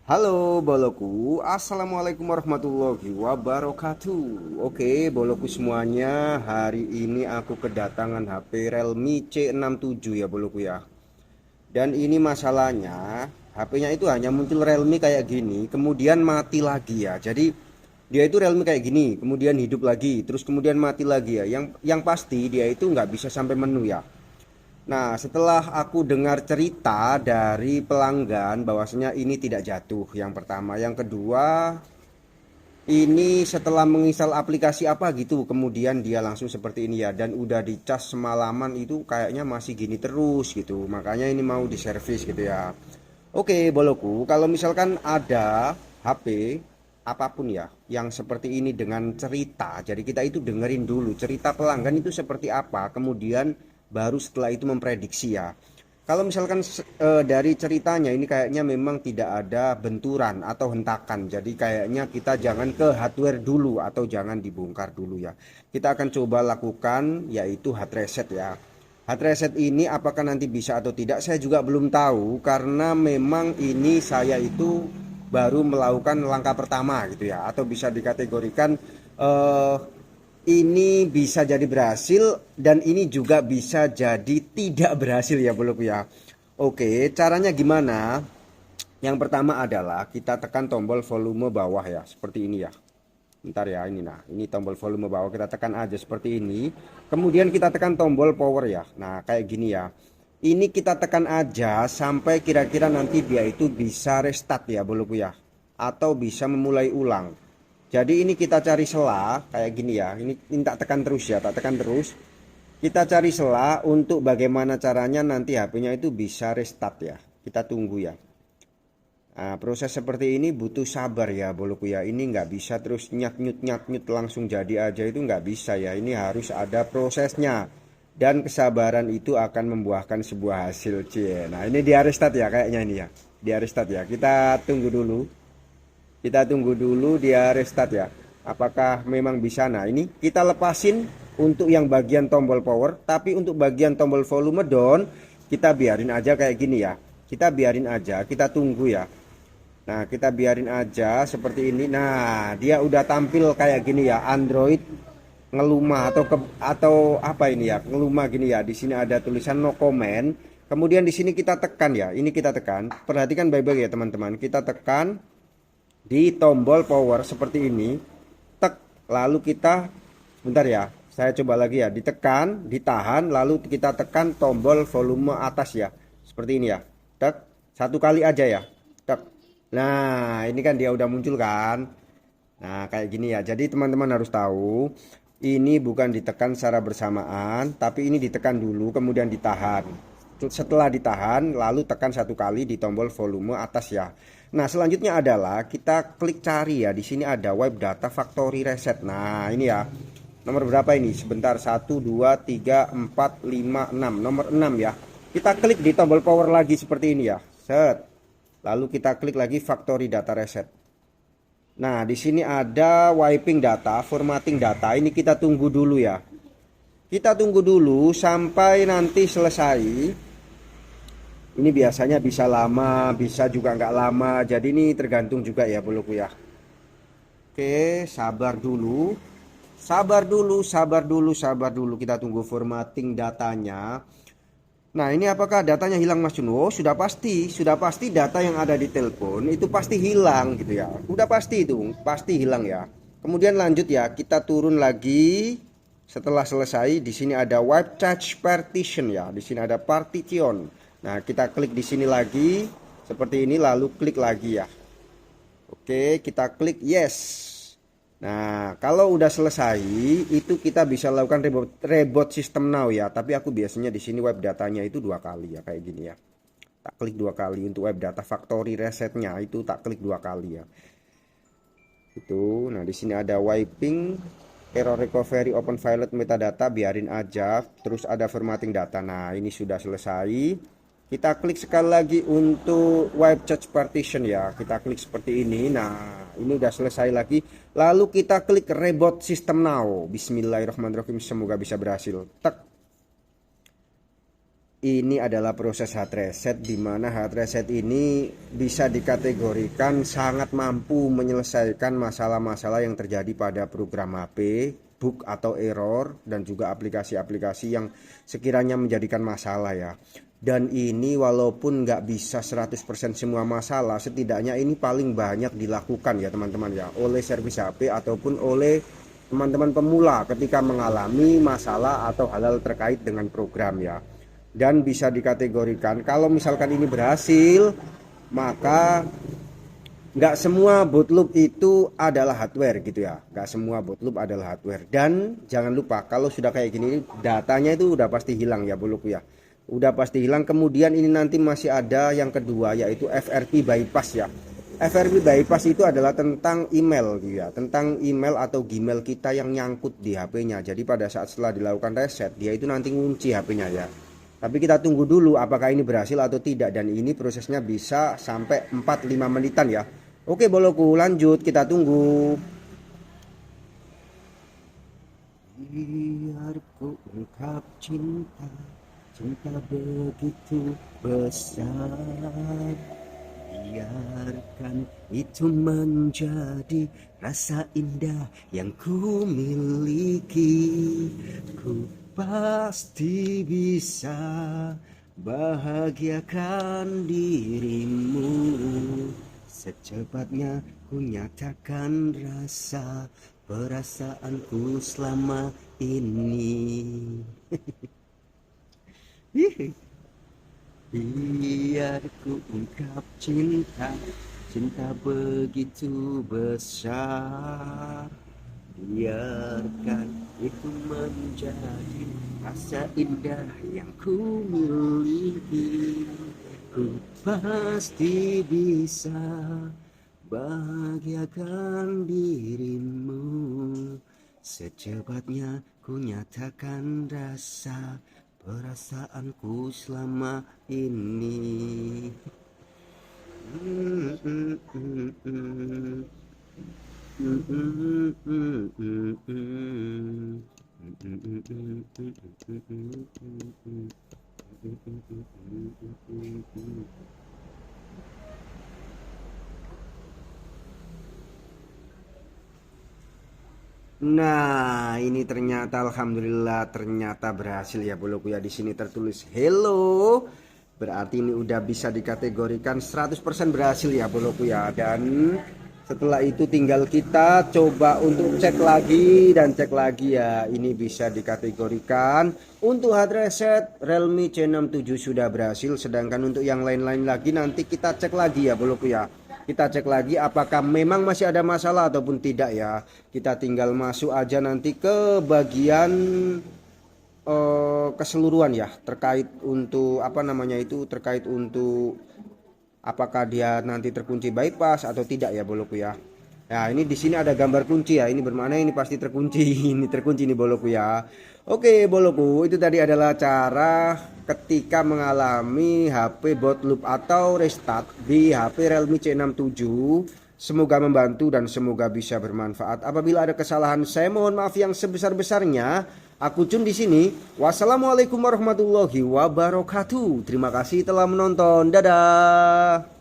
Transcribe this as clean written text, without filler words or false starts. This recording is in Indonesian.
Halo boloku, assalamualaikum warahmatullahi wabarakatuh. Oke boloku semuanya, hari ini aku kedatangan HP Realme C67 ya boloku ya. Dan ini masalahnya, HP-nya itu hanya muncul Realme kayak gini, kemudian mati lagi ya. Jadi dia itu Realme kayak gini, kemudian hidup lagi, terus kemudian mati lagi ya. Yang pasti dia itu nggak bisa sampai menu ya. Nah, setelah aku dengar cerita dari pelanggan bahwasanya ini tidak jatuh, yang pertama, yang kedua, ini setelah menginstal aplikasi apa gitu, kemudian dia langsung seperti ini ya, dan udah dicas semalaman itu kayaknya masih gini terus gitu, makanya ini mau diservis gitu ya. Oke, boloku, kalau misalkan ada HP apapun ya yang seperti ini dengan cerita, jadi kita itu dengerin dulu cerita pelanggan itu seperti apa, kemudian baru setelah itu memprediksi ya. Kalau misalkan dari ceritanya ini kayaknya memang tidak ada benturan atau hentakan. Jadi kayaknya kita jangan ke hardware dulu atau jangan dibongkar dulu ya. Kita akan coba lakukan yaitu hard reset ya. Hard reset ini apakah nanti bisa atau tidak saya juga belum tahu karena memang ini saya itu baru melakukan langkah pertama gitu ya, atau bisa dikategorikan eh, ini bisa jadi berhasil dan ini juga bisa jadi tidak berhasil ya bro ya. Oke, caranya gimana? Yang pertama adalah kita tekan tombol volume bawah ya, seperti ini ya. Bentar ya, ini nah, ini tombol volume bawah kita tekan aja seperti ini. Kemudian kita tekan tombol power ya. Nah, kayak gini ya. Ini kita tekan aja sampai kira-kira nanti dia itu bisa restart ya bro ya. Atau bisa memulai ulang. Jadi ini kita cari celah kayak gini ya. Ini tak tekan terus ya, tak tekan terus. Kita cari celah untuk bagaimana caranya nanti HP-nya itu bisa restart ya. Kita tunggu ya. Nah, proses seperti ini butuh sabar ya boloku ya. Ini nggak bisa terus nyat nyut langsung jadi aja, itu nggak bisa ya. Ini harus ada prosesnya. Dan kesabaran itu akan membuahkan sebuah hasil cie. Nah ini di restart ya kayaknya ini ya. Di restart ya. Kita tunggu dulu. Kita tunggu dulu dia restart ya. Apakah memang bisa? Nah ini kita lepasin untuk yang bagian tombol power. Tapi untuk bagian tombol volume down kita biarin aja kayak gini ya. Kita biarin aja, kita tunggu ya. Nah kita biarin aja seperti ini. Nah dia udah tampil kayak gini ya. Android ngelumah atau apa ini ya, ngelumah gini ya. Di sini ada tulisan no comment. Kemudian di sini kita tekan ya. Ini kita tekan. Perhatikan baik-baik ya teman-teman. Kita tekan di tombol power seperti ini, tek, lalu kita bentar ya, saya coba lagi ya, ditekan, ditahan, lalu kita tekan tombol volume atas ya, seperti ini ya, tek, satu kali aja ya, tek. Nah ini kan dia udah muncul kan. Nah kayak gini ya. Jadi teman-teman harus tahu, ini bukan ditekan secara bersamaan, tapi ini ditekan dulu kemudian ditahan. Setelah ditahan lalu tekan satu kali di tombol volume atas ya. Nah selanjutnya adalah kita klik cari ya. Di sini ada web data factory reset. Nah ini ya, nomor berapa ini, sebentar, 1 2 3 4 5 6, nomor 6 ya. Kita klik di tombol power lagi seperti ini ya, set. Lalu kita klik lagi factory data reset. Nah di sini ada wiping data, formatting data. Ini kita tunggu dulu ya. Kita tunggu dulu sampai nanti selesai. Ini biasanya bisa lama, bisa juga nggak lama. Jadi ini tergantung juga ya boloku ya. Oke, sabar dulu. Sabar dulu, sabar dulu, sabar dulu. Kita tunggu formatting datanya. Nah, ini apakah datanya hilang Mas Jun? Oh, sudah pasti data yang ada di telepon itu pasti hilang gitu ya. Udah pasti itu, pasti hilang ya. Kemudian lanjut ya, kita turun lagi. Setelah selesai, di sini ada wipe cache partition ya. Di sini ada partition. Nah, kita klik di sini lagi seperti ini, lalu klik lagi ya. Oke, kita klik yes. Nah, kalau udah selesai, itu kita bisa lakukan reboot system now ya. Tapi aku biasanya di sini web datanya itu 2 kali ya, kayak gini ya. Tak klik 2 kali untuk web data factory resetnya itu tak klik 2 kali ya. Itu, nah di sini ada wiping, error recovery, open file metadata, biarin aja. Terus ada formatting data. Nah, ini sudah selesai. Kita klik sekali lagi untuk wipe cache partition ya. Kita klik seperti ini. Nah ini udah selesai lagi. Lalu kita klik reboot system now. Bismillahirrahmanirrahim, semoga bisa berhasil. Tek. ini adalah proses hard reset, di mana hard reset ini bisa dikategorikan sangat mampu menyelesaikan masalah-masalah yang terjadi pada program HP, bug atau error, dan juga aplikasi-aplikasi yang sekiranya menjadikan masalah ya. Dan ini walaupun nggak bisa 100% semua masalah, setidaknya ini paling banyak dilakukan ya teman-teman ya, oleh servis HP ataupun oleh teman-teman pemula ketika mengalami masalah atau hal-hal terkait dengan program ya. Dan bisa dikategorikan kalau misalkan ini berhasil, maka nggak semua bootloop itu adalah hardware gitu ya, nggak semua bootloop adalah hardware. Dan jangan lupa kalau sudah kayak gini datanya itu udah pasti hilang ya boloku ya, udah pasti hilang. Kemudian ini nanti masih ada yang kedua, yaitu FRP bypass ya. FRP bypass itu adalah tentang email gitu ya, tentang email atau Gmail kita yang nyangkut di HP-nya. Jadi pada saat setelah dilakukan reset, dia itu nanti ngunci HP-nya ya. Tapi kita tunggu dulu apakah ini berhasil atau tidak, dan ini prosesnya bisa sampai 4-5 menitan ya. Oke boloku, lanjut kita tunggu. Biar ku ungkap cinta, cinta begitu besar. Biarkan itu menjadi rasa indah yang ku miliki. Ku pasti bisa bahagiakan dirimu. Secepatnya ku nyatakan rasa perasaanku selama ini. Biar ku ungkap cinta, cinta begitu besar. Biarkan itu menjadi rasa indah yang ku miliki. Ku pasti bisa bahagiakan dirimu. Secepatnya ku nyatakan rasa perasaanku selama ini. Nah, ini ternyata alhamdulillah ternyata berhasil ya boloku ya. Di sini tertulis hello. Berarti ini udah bisa dikategorikan 100% berhasil ya boloku ya. Dan setelah itu tinggal kita coba untuk cek lagi dan cek lagi ya. Ini bisa dikategorikan untuk hard reset Realme C67 sudah berhasil. Sedangkan untuk yang lain-lain lagi nanti kita cek lagi ya boloku ya. Kita cek lagi apakah memang masih ada masalah ataupun tidak ya. Kita tinggal masuk aja nanti ke bagian keseluruhan ya, terkait untuk apa namanya itu, terkait untuk apakah dia nanti terkunci bypass atau tidak ya boloku ya. Nah, ini di sini ada gambar kunci ya. Ini bermakna ini pasti terkunci. Ini terkunci nih boloku ya. Oke boloku, itu tadi adalah cara ketika mengalami HP bootloop atau restart di HP Realme C67. Semoga membantu dan semoga bisa bermanfaat. Apabila ada kesalahan, saya mohon maaf yang sebesar-besarnya. Aku Cun di sini. Wassalamualaikum warahmatullahi wabarakatuh. Terima kasih telah menonton. Dadah.